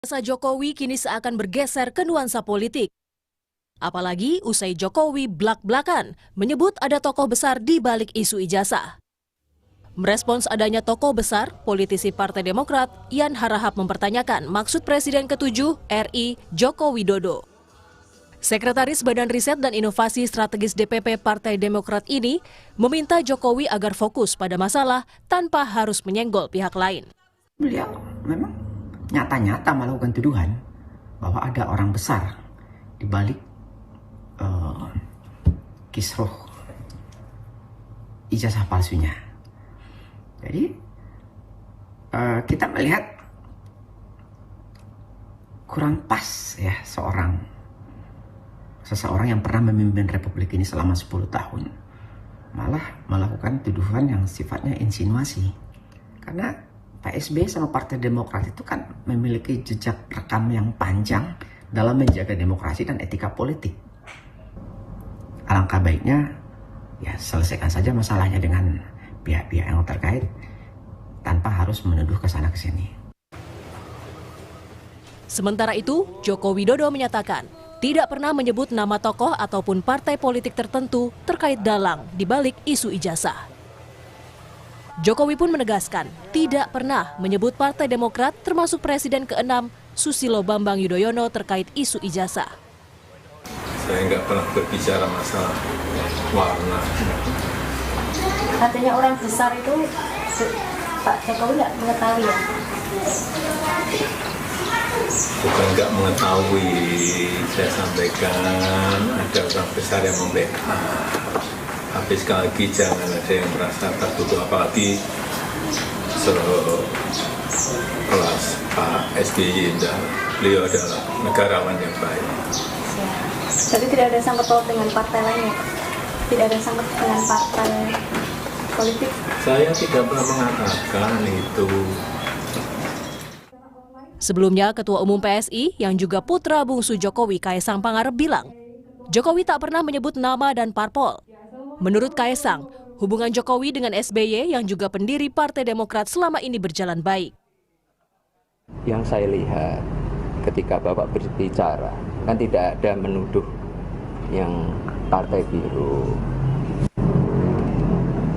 Masa Jokowi kini seakan bergeser ke nuansa politik. Apalagi usai Jokowi blak-blakan menyebut ada tokoh besar di balik isu ijazah. Merespons adanya tokoh besar, politisi Partai Demokrat Yan Harahap mempertanyakan maksud Presiden ke-7 RI Joko Widodo. Sekretaris Badan Riset dan Inovasi Strategis DPP Partai Demokrat ini meminta Jokowi agar fokus pada masalah tanpa harus menyenggol pihak lain. Beliau memang nyata-nyata melakukan tuduhan bahwa ada orang besar di balik kisruh ijazah palsunya. Jadi kita melihat kurang pas ya seseorang yang pernah memimpin Republik ini selama 10 tahun malah melakukan tuduhan yang sifatnya insinuasi. Karena Pak SBY sama Partai Demokrat itu kan memiliki jejak rekam yang panjang dalam menjaga demokrasi dan etika politik. Alangkah baiknya ya selesaikan saja masalahnya dengan pihak-pihak yang terkait tanpa harus menuduh ke sana ke sini. Sementara itu, Joko Widodo menyatakan tidak pernah menyebut nama tokoh ataupun partai politik tertentu terkait dalang di balik isu ijazah. Jokowi pun menegaskan tidak pernah menyebut Partai Demokrat termasuk Presiden ke-6 Susilo Bambang Yudhoyono terkait isu ijazah. Saya nggak pernah berbicara masalah warna. Katanya orang besar itu Pak Jokowi nggak mengetahui ya? Bukan nggak mengetahui, saya sampaikan ada orang besar yang membackup. Tapi sekali lagi jangan ada yang merasa tertutup, apalagi sekelas Pak SBY. Beliau adalah negarawan yang baik. Tapi tidak ada sangkut paut dengan partai lainnya, tidak ada sangkut dengan partai politik. Saya tidak pernah mengatakan itu. Sebelumnya, Ketua Umum PSI yang juga putra bungsu Jokowi Kaesang Pangarep bilang, Jokowi tak pernah menyebut nama dan parpol. Menurut Kaesang, hubungan Jokowi dengan SBY yang juga pendiri Partai Demokrat selama ini berjalan baik. Yang saya lihat ketika Bapak berbicara, kan tidak ada menuduh yang partai biru.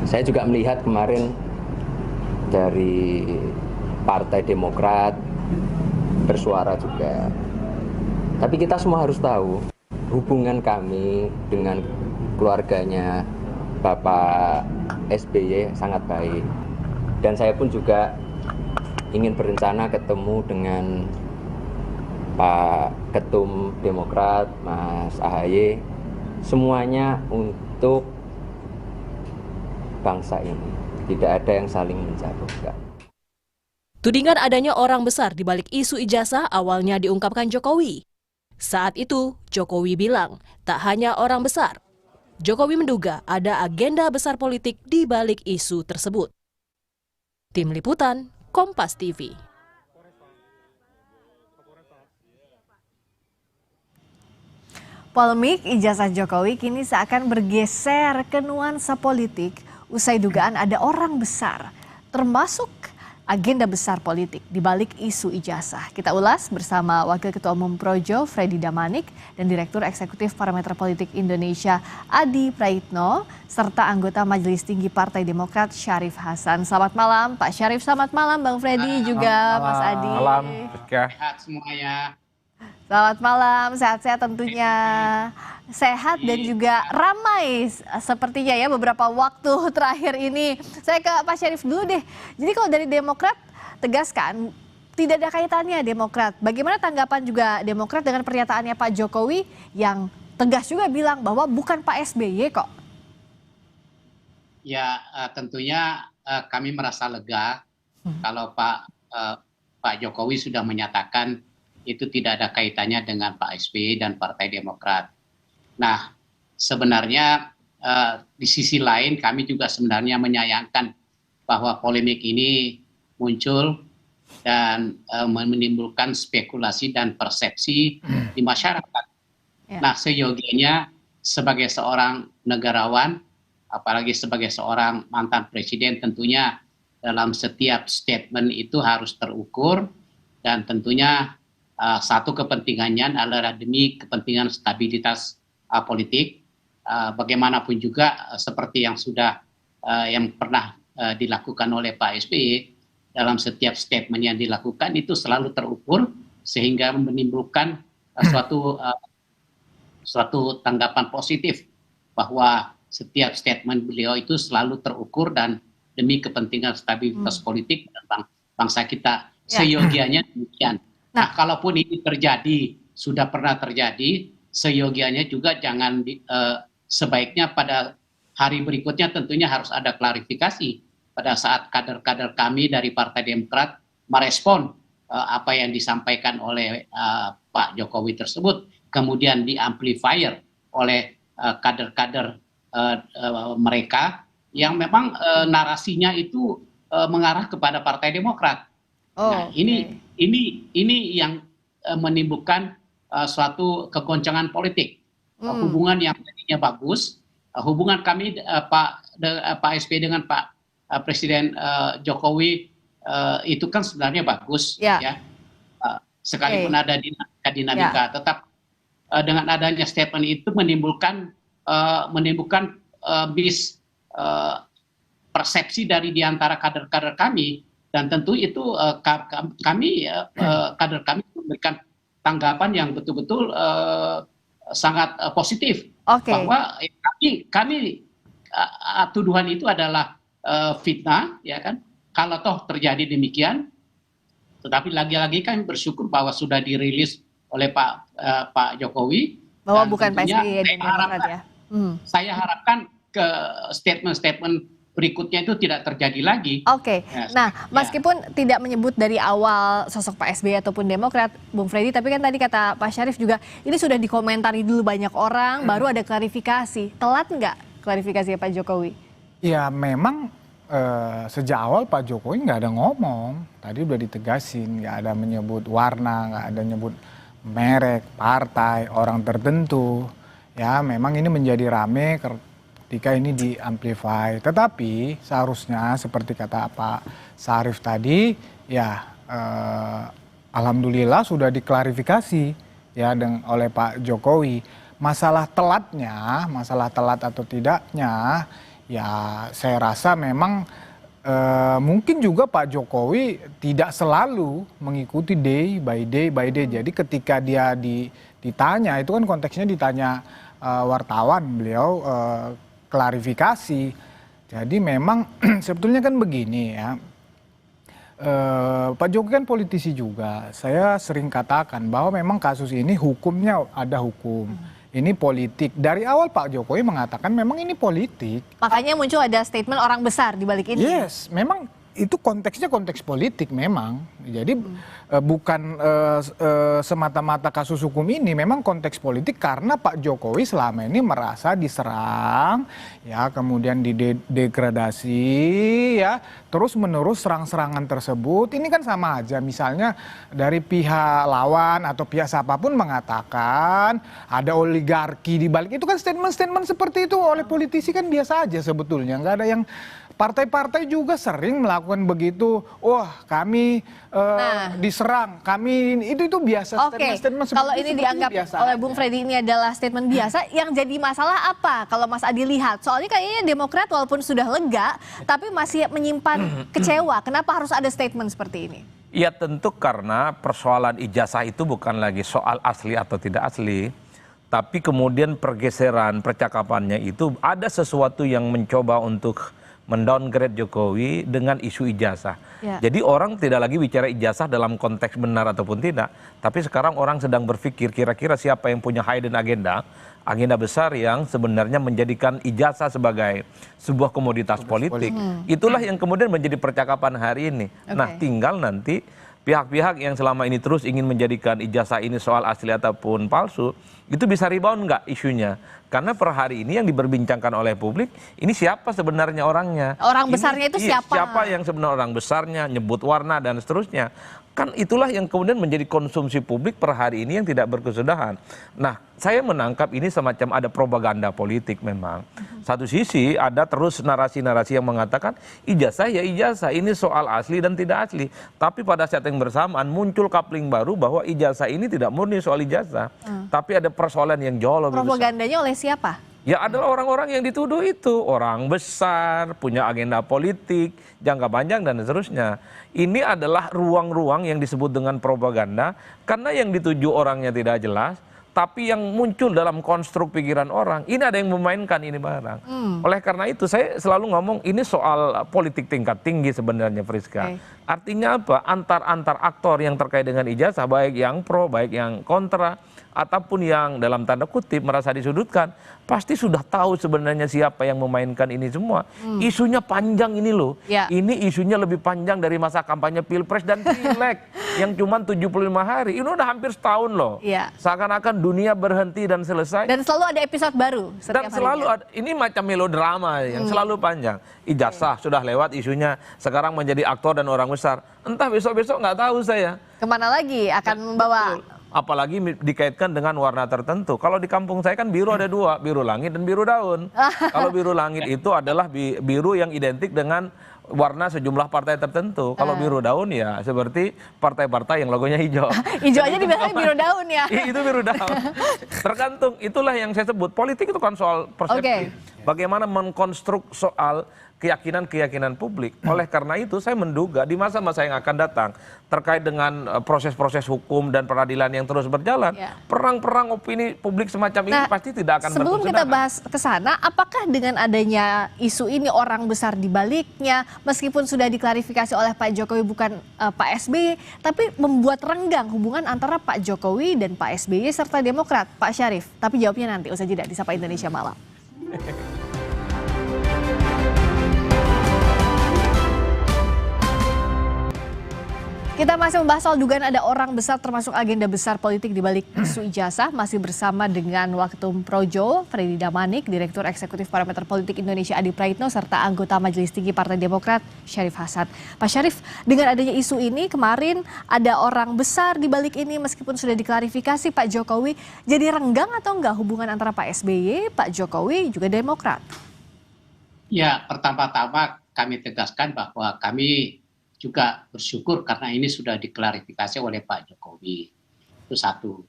Saya juga melihat kemarin dari Partai Demokrat bersuara juga. Tapi kita semua harus tahu hubungan kami dengan keluarganya Bapak SBY sangat baik. Dan saya pun juga ingin berencana ketemu dengan Pak Ketum Demokrat, Mas AHY, semuanya untuk bangsa ini. Tidak ada yang saling menjatuhkan. Tudingan adanya orang besar di balik isu ijazah awalnya diungkapkan Jokowi. Saat itu, Jokowi bilang tak hanya orang besar. Jokowi menduga ada agenda besar politik di balik isu tersebut. Tim Liputan, Kompas TV. Polemik ijazah Jokowi kini seakan bergeser ke nuansa politik usai dugaan ada orang besar, termasuk agenda besar politik di balik isu ijazah. Kita ulas bersama Wakil Ketua Umum Projo Freddy Damanik dan Direktur Eksekutif Parameter Politik Indonesia Adi Praitno serta anggota Majelis Tinggi Partai Demokrat Syarif Hasan. Selamat malam Pak Syarif, selamat malam Bang Freddy juga Mas Adi. Malam, sehat semuanya. Selamat malam, sehat-sehat tentunya. Sehat dan juga ramai sepertinya ya beberapa waktu terakhir ini. Saya ke Pak Syarif dulu deh. Jadi kalau dari Demokrat tegaskan tidak ada kaitannya Demokrat. Bagaimana tanggapan juga Demokrat dengan pernyataannya Pak Jokowi yang tegas juga bilang bahwa bukan Pak SBY kok? Ya tentunya kami merasa lega kalau Pak Jokowi sudah menyatakan itu tidak ada kaitannya dengan Pak SBY dan Partai Demokrat. Nah, sebenarnya di sisi lain kami juga sebenarnya menyayangkan bahwa polemik ini muncul dan menimbulkan spekulasi dan persepsi di masyarakat. Ya. Nah, seyogianya sebagai seorang negarawan, apalagi sebagai seorang mantan presiden, tentunya dalam setiap statement itu harus terukur dan tentunya satu kepentingannya adalah demi kepentingan stabilitas politik. Bagaimanapun juga seperti yang sudah yang pernah dilakukan oleh Pak SBY dalam setiap statement yang dilakukan itu selalu terukur sehingga menimbulkan suatu tanggapan positif bahwa setiap statement beliau itu selalu terukur dan demi kepentingan stabilitas politik dan bangsa kita. Seyogianya demikian. Nah, kalaupun ini terjadi, sudah pernah terjadi, seyogianya juga jangan sebaiknya pada hari berikutnya tentunya harus ada klarifikasi pada saat kader-kader kami dari Partai Demokrat merespon apa yang disampaikan oleh Pak Jokowi tersebut, kemudian diamplifier oleh kader-kader mereka yang memang narasinya itu mengarah kepada Partai Demokrat. Nah, ini yang menimbulkan suatu kegoncangan politik. Hubungan yang tadinya bagus, hubungan kami Pak SBY dengan Pak Presiden Jokowi itu kan sebenarnya bagus, ya. Sekalipun ada dinamika, tetap dengan adanya statement itu menimbulkan persepsi dari diantara kader-kader kami, dan tentu itu kami kader kami memberikan tanggapan yang betul-betul sangat positif bahwa kami tuduhan itu adalah fitnah, ya kan? Kalau toh terjadi demikian, tetapi lagi-lagi kami bersyukur bahwa sudah dirilis oleh Pak Jokowi bahwa bukan Pak SBY dan Demokrat, ya. Saya harapkan ke statement-statement berikutnya itu tidak terjadi lagi. Nah, meskipun tidak menyebut dari awal sosok Pak SBY ataupun Demokrat, Bung Freddy, tapi kan tadi kata Pak Syarif juga ini sudah dikomentari dulu banyak orang, baru ada klarifikasi. Telat nggak klarifikasi Pak Jokowi? Ya memang sejak awal Pak Jokowi nggak ada ngomong, tadi udah ditegasin, nggak ada menyebut warna, nggak ada menyebut merek, partai, orang tertentu. Ya memang ini menjadi rame ketika ini diamplify. Tetapi seharusnya seperti kata Pak Syarif tadi, ya alhamdulillah sudah diklarifikasi ya oleh Pak Jokowi. Masalah telat atau tidaknya, ya saya rasa memang mungkin juga Pak Jokowi tidak selalu mengikuti day by day. Jadi ketika dia ditanya, itu kan konteksnya ditanya wartawan, beliau klarifikasi. Jadi memang sebetulnya kan begini ya, Pak Jokowi kan politisi juga. Saya sering katakan bahwa memang kasus ini hukumnya ada hukum. Ini politik. Dari awal Pak Jokowi mengatakan memang ini politik. Makanya muncul ada statement orang besar di balik ini. Yes, memang itu konteksnya konteks politik memang. Jadi bukan semata-mata kasus hukum ini, memang konteks politik karena Pak Jokowi selama ini merasa diserang, ya kemudian didegradasi, ya terus-menerus serang-serangan tersebut. Ini kan sama aja, misalnya dari pihak lawan atau pihak siapapun mengatakan ada oligarki di balik itu, kan statement-statement seperti itu oleh politisi kan biasa aja sebetulnya, nggak ada yang. Partai-partai juga sering melakukan begitu. Wah, kami diserang, kami itu biasa. Statement seperti kalau ini dianggap oleh Bung Freddy ini adalah statement biasa, yang jadi masalah apa kalau Mas Adi lihat? Soalnya kayaknya Demokrat walaupun sudah lega, tapi masih menyimpan kecewa. Kenapa harus ada statement seperti ini? Ya tentu karena persoalan ijazah itu bukan lagi soal asli atau tidak asli, tapi kemudian pergeseran percakapannya itu ada sesuatu yang mencoba untuk mendowngrade Jokowi dengan isu ijazah. Jadi orang tidak lagi bicara ijazah dalam konteks benar ataupun tidak, tapi sekarang orang sedang berpikir kira-kira siapa yang punya hidden agenda besar yang sebenarnya menjadikan ijazah sebagai sebuah komoditas politik. Itulah yang kemudian menjadi percakapan hari ini. Nah, tinggal nanti pihak-pihak yang selama ini terus ingin menjadikan ijazah ini soal asli ataupun palsu, itu bisa rebound nggak isunya? Karena per hari ini yang diperbincangkan oleh publik, ini siapa sebenarnya orangnya? Orang besarnya itu siapa? Siapa yang sebenarnya orang besarnya, nyebut warna dan seterusnya. Kan itulah yang kemudian menjadi konsumsi publik per hari ini yang tidak berkesudahan. Nah, saya menangkap ini semacam ada propaganda politik memang. Satu sisi ada terus narasi-narasi yang mengatakan ijazah ya ijazah, ini soal asli dan tidak asli. Tapi pada saat yang bersamaan muncul coupling baru bahwa ijazah ini tidak murni soal ijazah. Tapi ada persoalan yang jauh lebih besar. Propagandanya oleh siapa? Ya adalah orang-orang yang dituduh itu, orang besar, punya agenda politik, jangka panjang dan seterusnya. Ini adalah ruang-ruang yang disebut dengan propaganda, karena yang dituju orangnya tidak jelas, tapi yang muncul dalam konstruk pikiran orang, ini ada yang memainkan ini barang. Oleh karena itu saya selalu ngomong ini soal politik tingkat tinggi sebenarnya Friska. Artinya apa? Antar aktor yang terkait dengan ijazah, baik yang pro, baik yang kontra, ataupun yang dalam tanda kutip merasa disudutkan, pasti sudah tahu sebenarnya siapa yang memainkan ini semua. Isunya panjang ini loh. Ini isunya lebih panjang dari masa kampanye Pilpres dan Pileg yang cuma 75 hari. Ini udah hampir setahun loh. Seakan-akan dunia berhenti dan selesai. Dan selalu ada episode baru setiap Dan selalu ada, ini macam melodrama yang selalu panjang. Ijazah sudah lewat isunya, sekarang menjadi aktor dan orang besar. Entah besok-besok nggak tahu saya. Kemana lagi akan membawa? Apalagi dikaitkan dengan warna tertentu. Kalau di kampung saya kan biru ada dua, biru langit dan biru daun. Kalau biru langit itu adalah biru yang identik dengan warna sejumlah partai tertentu. Kalau biru daun ya seperti partai-partai yang logonya hijau. Hijau aja dibilangnya biru daun ya. Itu biru daun. Tergantung, itulah yang saya sebut. Politik itu kan soal persepsi. Bagaimana mengkonstruk soal keyakinan-keyakinan publik. Oleh karena itu saya menduga di masa-masa yang akan datang terkait dengan proses-proses hukum dan peradilan yang terus berjalan, perang-perang opini publik semacam ini pasti tidak akan berkesudahan. Sebelum kita bahas ke sana, apakah dengan adanya isu ini orang besar di baliknya, meskipun sudah diklarifikasi oleh Pak Jokowi bukan Pak SBY, tapi membuat renggang hubungan antara Pak Jokowi dan Pak SBY serta Demokrat, Pak Syarif? Tapi jawabnya nanti usai jeda di Sapa Indonesia Malam. Kita masih membahas soal dugaan ada orang besar termasuk agenda besar politik di balik isu ijazah. Masih bersama dengan Waktum Projo, Freddy Damanik, Direktur Eksekutif Parameter Politik Indonesia Adi Praitno, serta anggota Majelis Tinggi Partai Demokrat Syarif Hasan. Pak Syarif, dengan adanya isu ini kemarin ada orang besar di balik ini meskipun sudah diklarifikasi Pak Jokowi, jadi renggang atau enggak hubungan antara Pak SBY, Pak Jokowi juga Demokrat? Ya, pertama-tama kami tegaskan bahwa kami juga bersyukur karena ini sudah diklarifikasi oleh Pak Jokowi. Itu satu.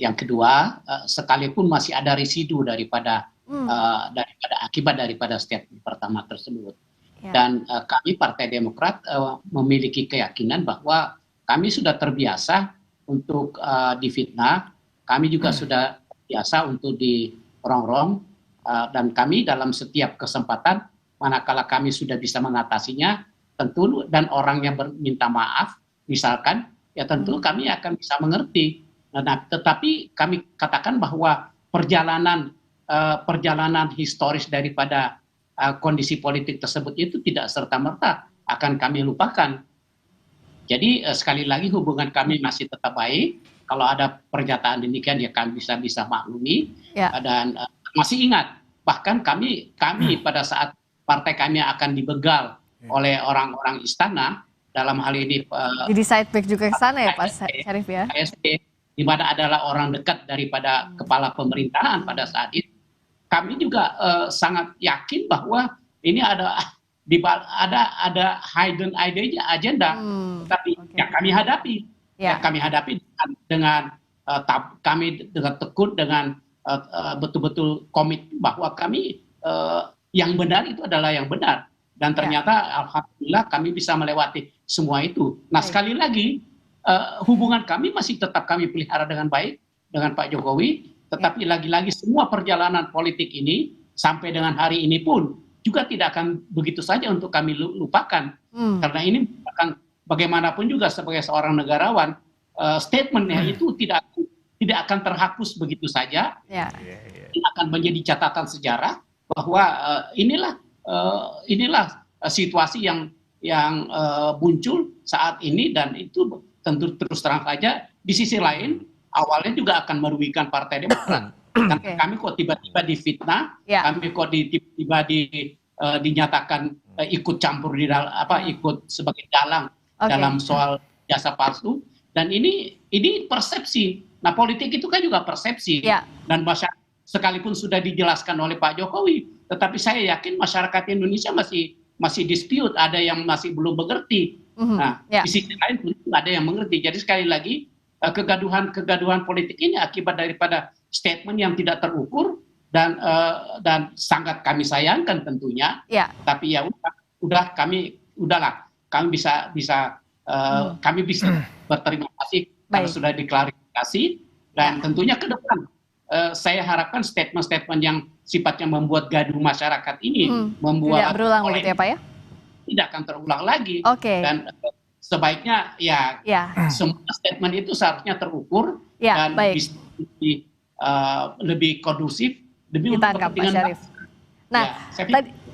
Yang kedua, sekalipun masih ada residu daripada akibat daripada statement pertama tersebut. Dan kami Partai Demokrat memiliki keyakinan bahwa kami sudah terbiasa untuk difitnah, kami juga sudah biasa untuk dirongrong, dan kami dalam setiap kesempatan manakala kami sudah bisa mengatasinya, tentu dan orang yang minta maaf misalkan ya tentu kami akan bisa mengerti. Nah, tetapi kami katakan bahwa perjalanan historis daripada kondisi politik tersebut itu tidak serta-merta akan kami lupakan. Jadi sekali lagi hubungan kami masih tetap baik. Kalau ada pernyataan demikian ya kami bisa maklumi. Dan masih ingat bahkan kami pada saat partai kami akan dibegal oleh orang-orang istana, dalam hal ini jadi sideback juga ke sana ya Pak Syarif ya. KSB, di mana adalah orang dekat daripada kepala pemerintahan pada saat itu. Kami juga sangat yakin bahwa ini ada hidden agenda, tapi kami hadapi. Kami hadapi dengan kami dengan tekun, dengan betul-betul komit bahwa kami yang benar itu adalah yang benar. Dan ternyata alhamdulillah kami bisa melewati semua itu. Nah sekali lagi hubungan kami masih tetap kami pelihara dengan baik dengan Pak Jokowi. Tetapi lagi-lagi semua perjalanan politik ini sampai dengan hari ini pun juga tidak akan begitu saja untuk kami lupakan. Karena ini akan bagaimanapun juga sebagai seorang negarawan, statementnya itu tidak akan terhapus begitu saja. Ini akan menjadi catatan sejarah bahwa inilah situasi yang muncul saat ini, dan itu tentu terus terang saja di sisi lain awalnya juga akan merugikan Partai Demokrat Karena kami kok tiba-tiba difitnah, kami kok tiba-tiba dinyatakan ikut campur di dalam ikut sebagai dalang dalam soal jasa palsu. Dan ini persepsi. Nah, politik itu kan juga persepsi. Dan masyarakat sekalipun sudah dijelaskan oleh Pak Jokowi, tetapi saya yakin masyarakat Indonesia masih dispute, ada yang masih belum mengerti. Nah, di sisi lain tentu ada yang mengerti. Jadi sekali lagi kegaduhan politik ini akibat daripada statement yang tidak terukur dan sangat kami sayangkan tentunya. Tapi ya udah kami bisa berterima kasih karena sudah diklarifikasi, dan tentunya ke depan saya harapkan statement-statement yang sifatnya membuat gaduh masyarakat ini tidak berulang begitu ya Pak ya? Tidak akan terulang lagi. Dan sebaiknya semua statement itu seharusnya terukur dan bisa lebih kondusif demi untuk kepentingan Pak Syarif. Nah,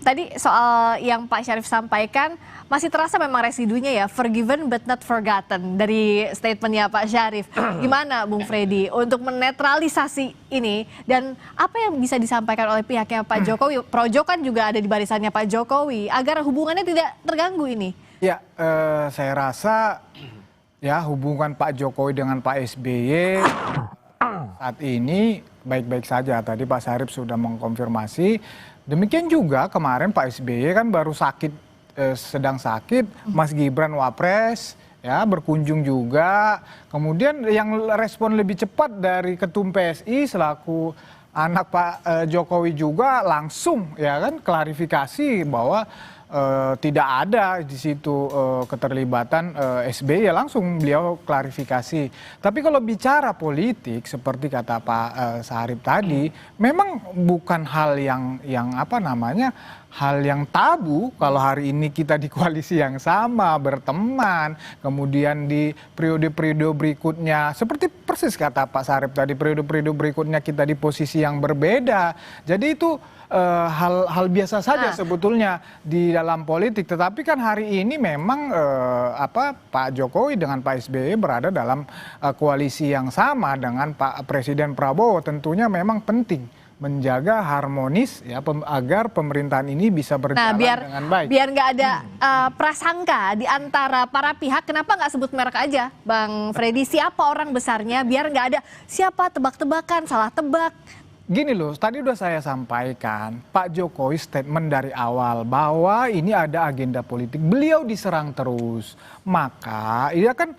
tadi soal yang Pak Syarif sampaikan masih terasa memang residunya ya, forgiven but not forgotten dari statementnya Pak Syarif. Gimana Bung Freddy untuk menetralisasi ini, dan apa yang bisa disampaikan oleh pihaknya Pak Jokowi? Projo kan juga ada di barisannya Pak Jokowi agar hubungannya tidak terganggu ini. Ya, saya rasa ya hubungan Pak Jokowi dengan Pak SBY saat ini baik-baik saja. Tadi Pak Syarif sudah mengkonfirmasi. Demikian juga kemarin Pak SBY kan baru sedang sakit, Mas Gibran Wapres ya berkunjung juga. Kemudian yang respon lebih cepat dari Ketum PSI selaku anak Pak Jokowi juga langsung ya kan klarifikasi bahwa tidak ada di situ keterlibatan SBY, ya langsung beliau klarifikasi. Tapi kalau bicara politik seperti kata Pak Syarif tadi, memang bukan hal yang apa namanya, hal yang tabu kalau hari ini kita di koalisi yang sama, berteman, kemudian di periode-periode berikutnya, seperti persis kata Pak Syarif tadi, periode-periode berikutnya kita di posisi yang berbeda. Jadi itu hal biasa saja sebetulnya di dalam politik. Tetapi kan hari ini memang Pak Jokowi dengan Pak SBY berada dalam koalisi yang sama dengan Pak Presiden Prabowo. Tentunya memang penting menjaga harmonis ya agar pemerintahan ini bisa berjalan dengan baik. Biar nggak ada prasangka di antara para pihak. Kenapa nggak sebut merek aja, Bang Freddy? Siapa orang besarnya? Biar nggak ada siapa tebak-tebakan, salah tebak. Gini loh, tadi udah saya sampaikan, Pak Jokowi statement dari awal bahwa ini ada agenda politik. Beliau diserang terus, maka dia kan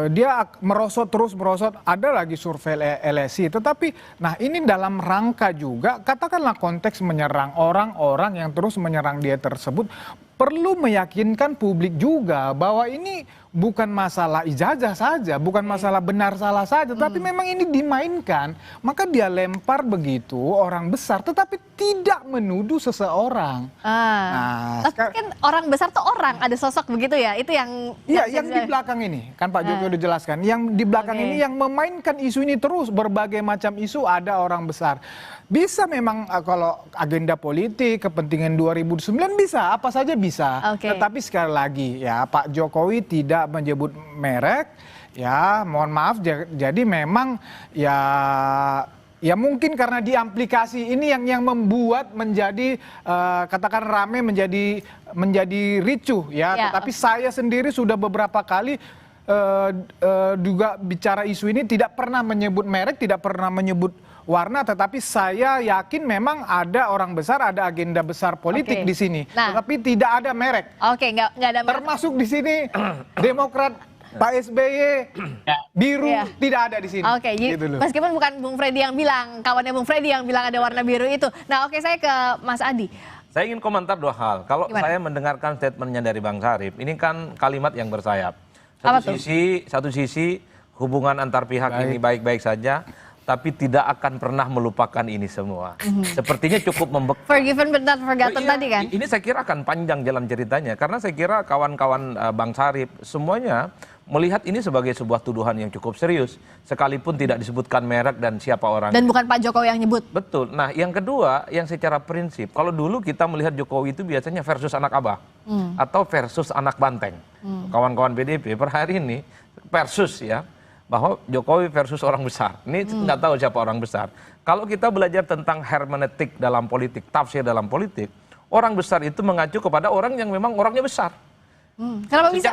dia merosot terus merosot. Ada lagi survei LSI, tetapi nah ini dalam rangka juga katakanlah konteks menyerang orang-orang yang terus menyerang dia tersebut, perlu meyakinkan publik juga bahwa ini bukan masalah ijazah saja, bukan masalah benar salah saja, tapi memang ini dimainkan. Maka dia lempar begitu orang besar, tetapi tidak menuduh seseorang. Nah, tapi kan orang besar tuh orang, ada sosok begitu ya, itu yang... Iya, yang di belakang ini, kan Pak Jokowi udah jelaskan, yang di belakang ini yang memainkan isu ini terus, berbagai macam isu ada orang besar. Bisa memang kalau agenda politik, kepentingan 2009 bisa, apa saja bisa. Tetapi sekali lagi ya Pak Jokowi tidak menyebut merek, ya mohon maaf, jadi memang ya mungkin karena di aplikasi ini yang membuat menjadi katakan rame, menjadi ricuh ya. Tetapi saya sendiri sudah beberapa kali juga bicara isu ini, tidak pernah menyebut merek, tidak pernah menyebut warna, tetapi saya yakin memang ada orang besar, ada agenda besar politik di sini. Tetapi tidak ada merek. Nggak ada merek. Termasuk di sini Demokrat, Pak SBY, biru tidak ada di sini. Gitu meskipun bukan Bung Freddy yang bilang, kawannya Bung Freddy yang bilang ada warna biru itu. Nah, saya ke Mas Adi. Saya ingin komentar dua hal. Kalau saya mendengarkan statementnya dari Bang Syarif, ini kan kalimat yang bersayap. Satu sisi hubungan antar pihak ini baik-baik saja, tapi tidak akan pernah melupakan ini semua. Sepertinya cukup membekas. Forgiven but not forgotten tadi kan? Ini saya kira akan panjang jalan ceritanya, karena saya kira kawan-kawan Bang Syarif semuanya melihat ini sebagai sebuah tuduhan yang cukup serius, sekalipun tidak disebutkan merek dan siapa orang. Dan bukan Pak Jokowi yang nyebut. Betul. Nah, yang kedua, yang secara prinsip, kalau dulu kita melihat Jokowi itu biasanya versus anak abah atau versus anak banteng. Kawan-kawan PDIP per hari ini versus ya. bahwa Jokowi versus orang besar. Ini nggak tahu siapa orang besar. Kalau kita belajar tentang hermeneutik dalam politik, tafsir dalam politik, orang besar itu mengacu kepada orang yang memang orangnya besar. Kenapa bisa?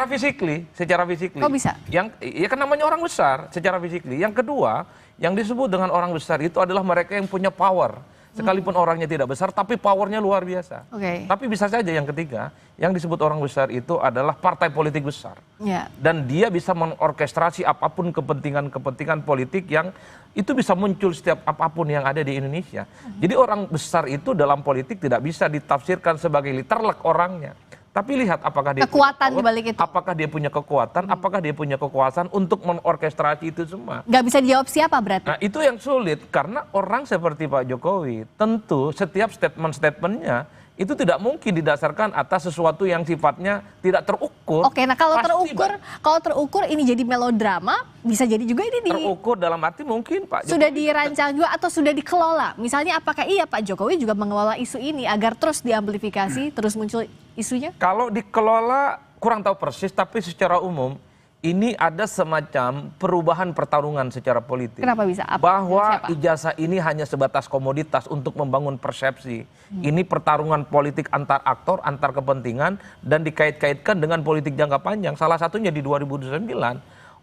Secara physically. Kok bisa? Ya kan namanya orang besar secara physically. Yang kedua, yang disebut dengan orang besar itu adalah mereka yang punya power. Sekalipun orangnya tidak besar, tapi powernya luar biasa. Tapi bisa saja yang ketiga, yang disebut orang besar itu adalah partai politik besar. Dan dia bisa mengorkestrasi apapun kepentingan-kepentingan politik yang itu bisa muncul setiap apapun yang ada di Indonesia. Jadi orang besar itu dalam politik tidak bisa ditafsirkan sebagai literlek orangnya. Tapi lihat apakah dia kekuatan punya power, di balik itu. apakah dia punya kekuatan, apakah dia punya kekuasaan untuk mengorkestrasi itu semua. Nggak bisa dijawab siapa berarti? Nah itu yang sulit karena orang seperti Pak Jokowi tentu setiap statement-statementnya itu tidak mungkin didasarkan atas sesuatu yang sifatnya tidak terukur. Oke, nah kalau terukur ini jadi melodrama, bisa jadi juga ini terukur dalam arti mungkin Pak Jokowi sudah dirancang juga atau sudah dikelola. Misalnya apakah iya Pak Jokowi juga mengelola isu ini agar terus diamplifikasi, terus muncul isunya? Kalau dikelola kurang tahu persis, tapi secara umum ini ada semacam perubahan pertarungan secara politik. Kenapa bisa? Bahwa ijazah ini hanya sebatas komoditas untuk membangun persepsi. Ini pertarungan politik antar aktor, antar kepentingan, dan dikait-kaitkan dengan politik jangka panjang. Salah satunya di 2029.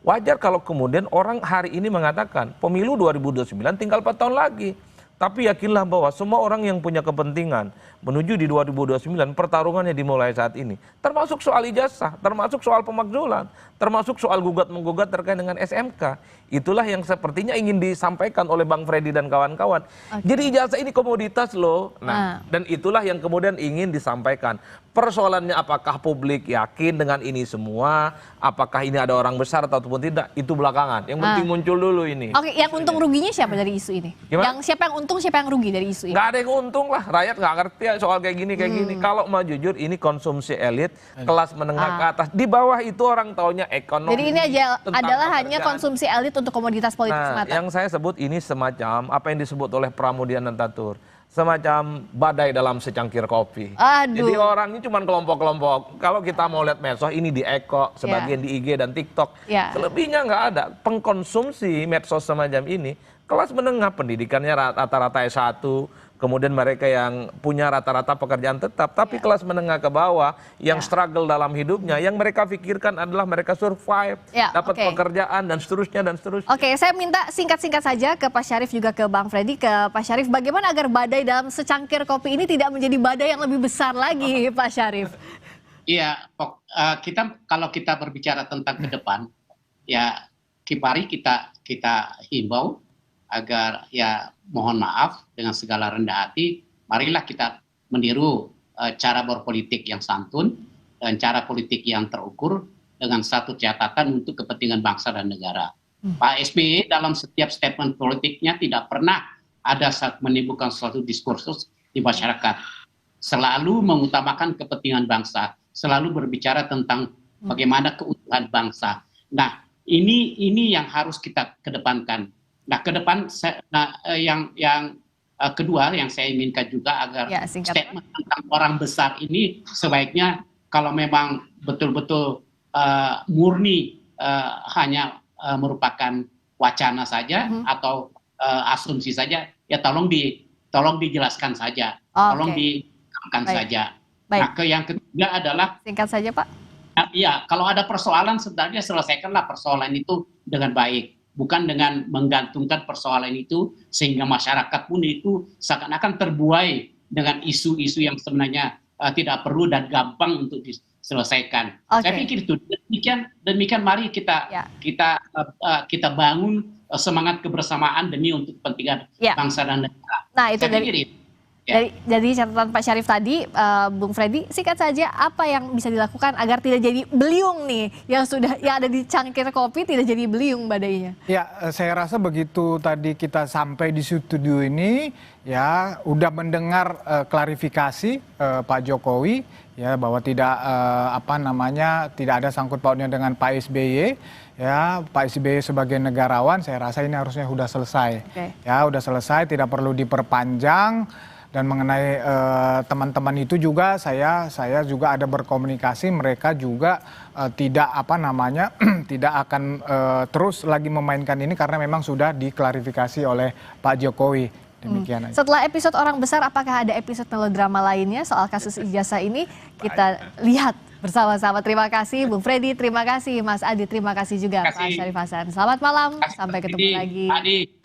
Wajar kalau kemudian orang hari ini mengatakan pemilu 2029 tinggal 4 tahun lagi. Tapi yakinlah bahwa semua orang yang punya kepentingan menuju di 2029 pertarungannya dimulai saat ini. Termasuk soal ijazah, termasuk soal pemakzulan, termasuk soal gugat-menggugat terkait dengan SMK. Itulah yang sepertinya ingin disampaikan oleh Bang Freddy dan kawan-kawan. Jadi ijazah ini komoditas loh. Nah, dan itulah yang kemudian ingin disampaikan. Persoalannya apakah publik yakin dengan ini semua, apakah ini ada orang besar ataupun tidak, itu belakangan. Yang penting muncul dulu ini. Oke, yang untung ruginya siapa dari isu ini? Gimana? Yang siapa yang untung, siapa yang rugi dari isu ini? Nggak ada yang untung lah, rakyat nggak ngerti ya soal kayak gini. Kalau mau jujur ini konsumsi elit, kelas menengah ke atas. Di bawah itu orang taunya ekonomi. Jadi ini adalah hanya konsumsi elit untuk komoditas politik semata. Yang saya sebut ini semacam apa yang disebut oleh Pramudia Anantatur. Semacam badai dalam secangkir kopi. Jadi orang ini cuma kelompok-kelompok. Kalau kita mau lihat medsos ini di Eko, sebagian di IG dan TikTok. Selebihnya nggak ada. Pengkonsumsi medsos semacam ini, kelas menengah pendidikannya rata-rata S1, kemudian mereka yang punya rata-rata pekerjaan tetap, tapi kelas menengah ke bawah yang struggle dalam hidupnya, yang mereka pikirkan adalah mereka survive, dapat pekerjaan dan seterusnya dan seterusnya. Oke, saya minta singkat-singkat saja ke Pak Syarif juga ke Bang Freddy, ke Pak Syarif, bagaimana agar badai dalam secangkir kopi ini tidak menjadi badai yang lebih besar lagi, Pak Syarif? Iya, kalau kita berbicara tentang ke depan, ya mari kita himbau agar ya mohon maaf dengan segala rendah hati, marilah kita meniru cara berpolitik yang santun dan cara politik yang terukur dengan satu catatan untuk kepentingan bangsa dan negara. Pak SBY dalam setiap statement politiknya tidak pernah ada saat menimbulkan suatu diskursus di masyarakat. Selalu mengutamakan kepentingan bangsa, selalu berbicara tentang bagaimana keutuhan bangsa. Nah, ini yang harus kita kedepankan. Nah, ke depan yang kedua yang saya inginkan juga agar statement tentang orang besar ini sebaiknya kalau memang betul-betul murni hanya merupakan wacana saja atau asumsi saja, ya tolong dijelaskan saja, tolong dikatakan saja. Nah, yang ketiga adalah singkat saja Pak. Ya, kalau ada persoalan sebenarnya selesaikanlah persoalan itu dengan baik. Bukan dengan menggantungkan persoalan itu sehingga masyarakat pun itu seakan-akan terbuai dengan isu-isu yang sebenarnya tidak perlu dan gampang untuk diselesaikan. Saya pikir itu demikian mari kita bangun semangat kebersamaan demi untuk kepentingan bangsa dan negara. Nah, itu dari catatan Pak Syarif tadi, Bung Freddy, singkat saja apa yang bisa dilakukan agar tidak jadi beliung nih yang ada di cangkir kopi tidak jadi beliung badainya? Ya, saya rasa begitu tadi kita sampai di studio ini ya udah mendengar klarifikasi Pak Jokowi ya bahwa tidak tidak ada sangkut pautnya dengan Pak SBY. Ya, Pak SBY sebagai negarawan saya rasa ini harusnya sudah selesai. Ya, sudah selesai, tidak perlu diperpanjang. Dan mengenai teman-teman itu juga saya juga ada berkomunikasi, mereka juga tidak tidak akan terus lagi memainkan ini karena memang sudah diklarifikasi oleh Pak Jokowi. Demikian aja. Setelah episode orang besar, apakah ada episode melodrama lainnya soal kasus ijazah ini? Kita lihat bersama-sama. Terima kasih Bung Freddy, terima kasih Mas Adi, terima kasih juga Pak Syarif Hasan. Selamat malam, sampai ketemu lagi.